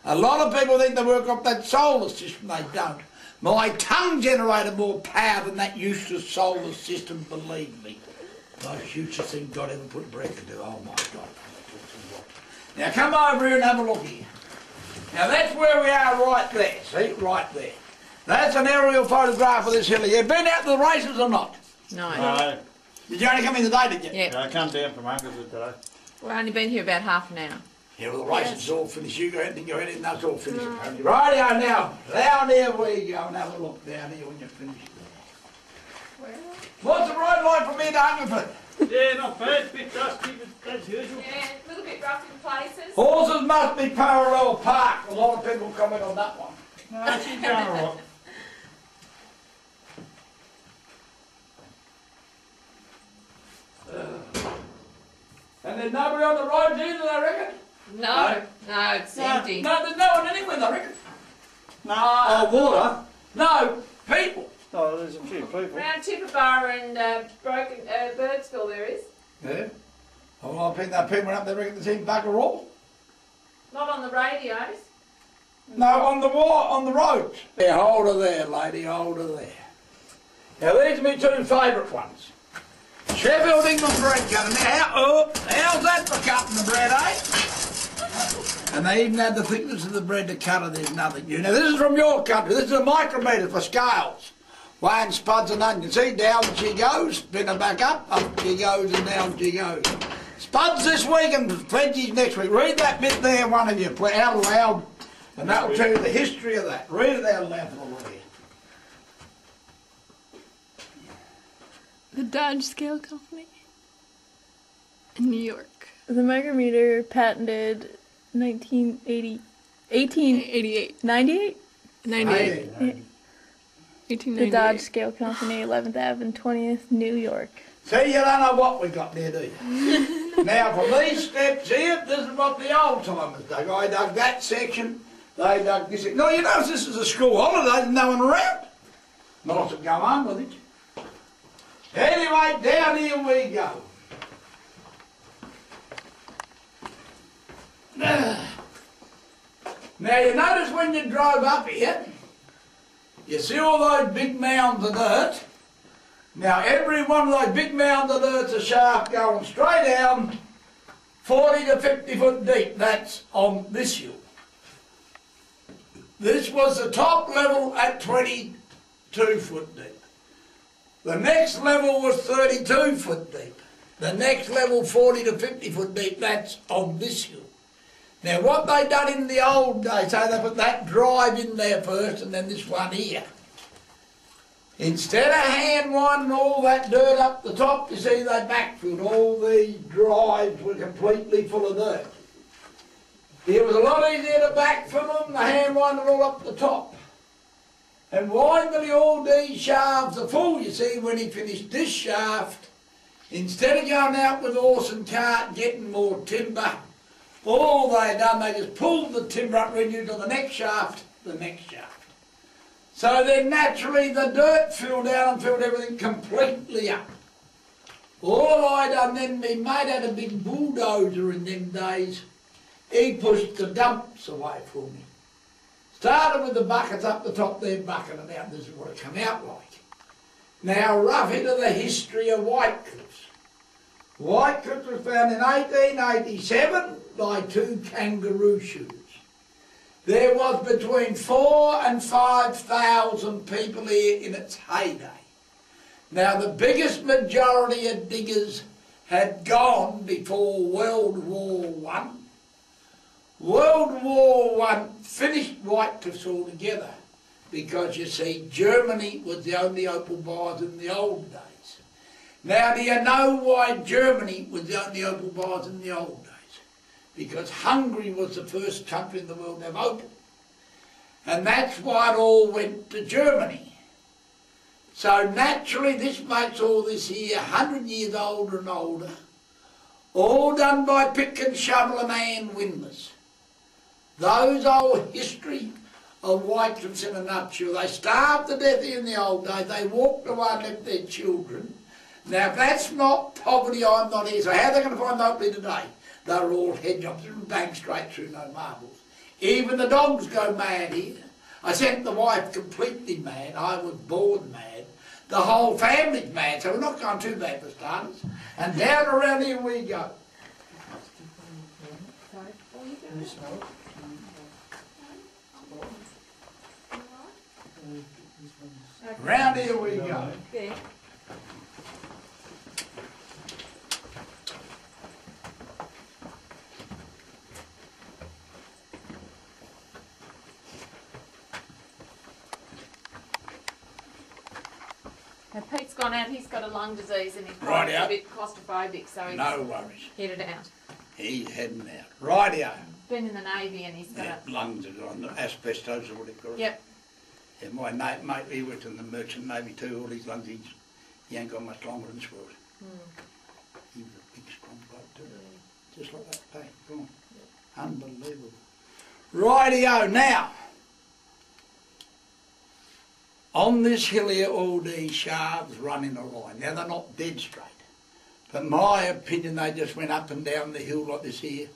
A lot of people think they work off that solar system. They don't. My tongue generated more power than that useless solar system, believe me. Most useless thing God ever put breath into. Oh my God. Now come over here and have a look here. Now that's where we are right there, see, right there. That's an aerial photograph of this hill. You've been out to the races or not? No. Did you only come in today, did you? Yeah. I come down from Hungerford today. We've only been here about half an hour. Yeah, well the races are all finished. You go ahead and go ahead and that's all finished apparently. Rightio now, down here we go and have a look down here when you're finished. What's the road like from here to Hungerford? Yeah, not bad. Bit dusty, but as usual. Yeah, a little bit rough in places. Horses must be parallel parked. A lot of people comment on that one. No, she's going all right. And there's nobody on the roads either, I reckon? No, it's empty. No, there's no one anywhere, I reckon. No. Oh, water? No, people. Oh, there's a few people. Around Tibooburra and Birdsville there is. Yeah. Oh, I think that people went up there reckon the same bugger all. Not on the radios. No, on the roads. Yeah, hold her there, lady, hold her there. Now these are my two favourite ones. Sheffield England bread cutter. Now, how's that for cutting the bread, eh? And they even had the thickness of the bread to cut it, there's nothing new. Now this is from your country, this is a micrometre for scales. Weighing spuds and onions. See, down she goes, bring her back up she goes and down she goes. Spuds this week and pledges next week. Read that bit there, one of you, out loud, and that'll tell you the history of that. Read it out loud for the Lord here. The Dodge Scale Company in New York. The micrometer patented 1888. 98? 98. 1898. The Dodge Scale Company, 11th Ave and 20th, New York. See, you don't know what we got there, do you? Now, from these steps here, this is what the old timers dug. I dug that section, they dug this. No, you notice this is a school holiday, there's no one around. Not to go on with it. Anyway, down here we go. Now, you notice when you drove up here, you see all those big mounds of dirt. Now, every one of those big mounds of dirt's a shaft going straight down 40 to 50 foot deep. That's on this hill. This was the top level at 22 foot deep. The next level was 32 foot deep. The next level 40 to 50 foot deep, that's on this hill. Now what they done in the old days, so they put that drive in there first and then this one here. Instead of hand winding all that dirt up the top, you see they backfilled. All these drives were completely full of dirt. It was a lot easier to backfill them, the hand wind it all up the top. And why nearly all these shafts are full, you see, when he finished this shaft, instead of going out with horse and cart and getting more timber, all they done, they just pulled the timber up ready to the next shaft, So then naturally the dirt filled down and filled everything completely up. All I done then, my mate had a big bulldozer in them days. He pushed the dumps away for me. Started with the buckets up the top there, bucketing out, this is what it come out like. Now rough into the history of Whitecliffs. Whitecliffs was found in 1887 by two kangaroo shoes. There was between 4,000 and 5,000 people here in its heyday. Now the biggest majority of diggers had gone before World War I. World War I finished Whitecliffs altogether because, you see, Germany was the only opal buyers in the old days. Now, do you know why Germany was the only opal buyers in the old days? Because Hungary was the first country in the world to have opal. And that's why it all went to Germany. So naturally this makes all this here 100 years older and older. All done by pick and shovel and hand windlass. Those old history of Whitecliffs in a nutshell. They starved to death in the old days. They walked away and left their children. Now if that's not poverty, I'm not here. So how are they going to find opal today? they're all head jobs and bang straight through, no marbles. Even the dogs go mad here. I sent the wife completely mad. I was born mad. The whole family's mad, so we're not going too bad for starters. And down around here we go. Round here we go. There. Now Pete's gone out, he's got a lung disease and he's Rightio. a bit claustrophobic, so he's No worries. headed out. He's heading out. Rightio. Been in the Navy and he's got Yeah, lungs are gone. Asbestos or what it called. Yep. Yeah, my mate, he worked in the merchant navy too. All his lungs, he ain't got much longer in this world. He was a big, strong bloke too. Just like that thing. Go on. Unbelievable. Rightio. Now, on this hill here, all these shafts run in a line. Now, they're not dead straight. But in my opinion, they just went up and down the hill like this here,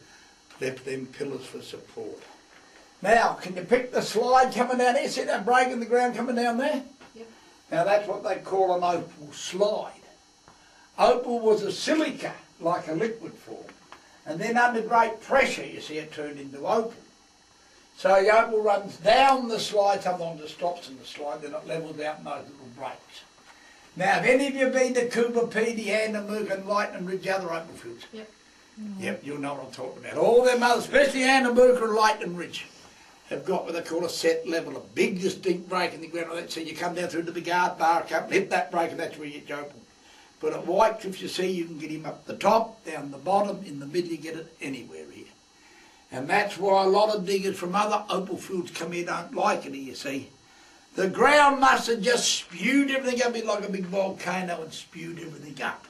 left them pillars for support. Now, can you pick the slide coming down here? See that break in the ground coming down there? Yep. Now, that's what they call an opal slide. Opal was a silica, like a liquid form. And then under great pressure, you see, it turned into opal. So the opal runs down the slide, sometimes it stops in the slide, then it levels out in those little breaks. Now, have any of you been to Cooper, Petey, Andermook and Lightning Ridge, other opal fields? Yep. Yep, you'll know what I'm talking about. All them others, especially Andermook and Lightning Ridge, have got what they call a set level, a big distinct break in the ground. So you come down through the big hard bar, hit that break, and that's where you get your opal. But at Whitecliff, you see, you can get him up the top, down the bottom, in the middle, you get it anywhere here. And that's why a lot of diggers from other opal fields come here, don't like it here, you see. The ground must have just spewed everything up, like a big volcano, and spewed everything up.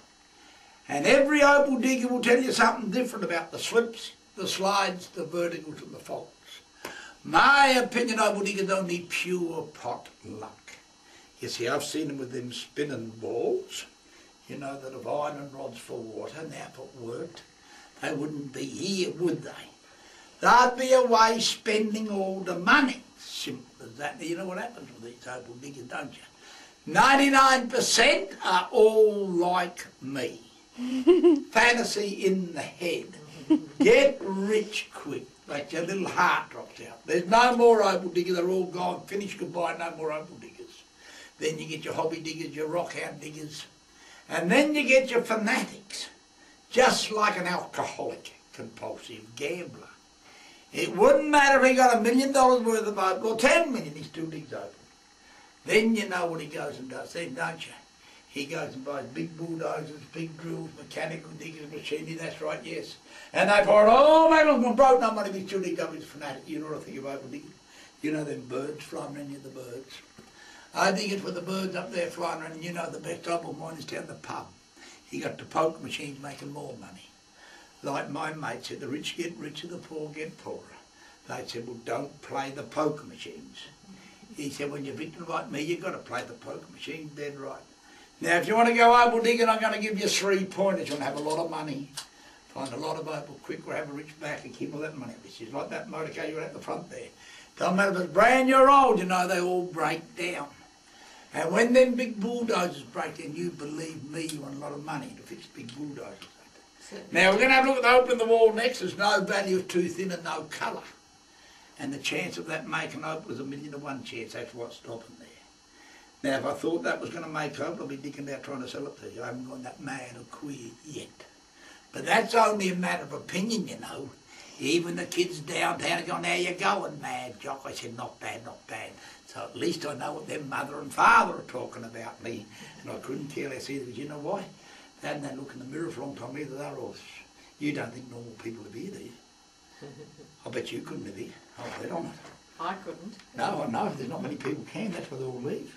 And every opal digger will tell you something different about the slips, the slides, the verticals and the faults. My opinion, opal diggers only pure pot luck. You see, I've seen them with them spinning balls, you know, that have iron rods for water. Now, if it worked, they wouldn't be here, would they? They'd be away spending all the money. Simple as that. You know what happens with these opal diggers, don't you? 99% are all like me. Fantasy in the head. Get rich quick. Like your little heart drops out. There's no more opal diggers. They're all gone. Finish, goodbye, no more opal diggers. Then you get your hobby diggers, your rockhound diggers. And then you get your fanatics. Just like an alcoholic, compulsive gambler. It wouldn't matter if he got $1 million worth of opal or 10 million, he still digs opal. Then you know what he goes and does then, don't you? He goes and buys big bulldozers, big drills, mechanical diggers, machinery, that's right, yes. And they pour it all back on, broke no money, but still dig up his fanatic. You know what I think of opal digging? You know them birds flying around you, the birds. I think it's with the birds up there flying around, and you know the best opal mine is down the pub. He got the poker machines making more money. Like my mate said, the rich get richer, the poor get poorer. They said, well, don't play the poker machines. He said, when you're victim like me, you've got to play the poker machine, dead right. Now, if you want to go opal digging, I'm going to give you 3 pointers. You want to have a lot of money, find a lot of opal quick, or have a rich back and keep all that money. This is like that motor car you're at the front there. Don't matter if it's brand new or old, you know, they all break down. And when them big bulldozers break down, you believe me, you want a lot of money to fix big bulldozers. Now, we're going to have a look at the opal in the wall next. There's no value, too thin and no colour. And the chance of that making opal is 1,000,000 to 1 chance. That's what's stopping there. Now, if I thought that was going to make opal, I'd be digging about trying to sell it to you. I haven't gone that mad or queer yet. But that's only a matter of opinion, you know. Even the kids downtown are going, how you going, mad, Jock? I said, not bad, not bad. So at least I know what their mother and father are talking about me. And I couldn't care less either, because you know why? They hadn't had a look in the mirror for a long time either. They're all, you don't think normal people live here, do you? I bet you couldn't live here. I'll bet on it. I couldn't. No, I know. There's not many people can. That's why they all leave.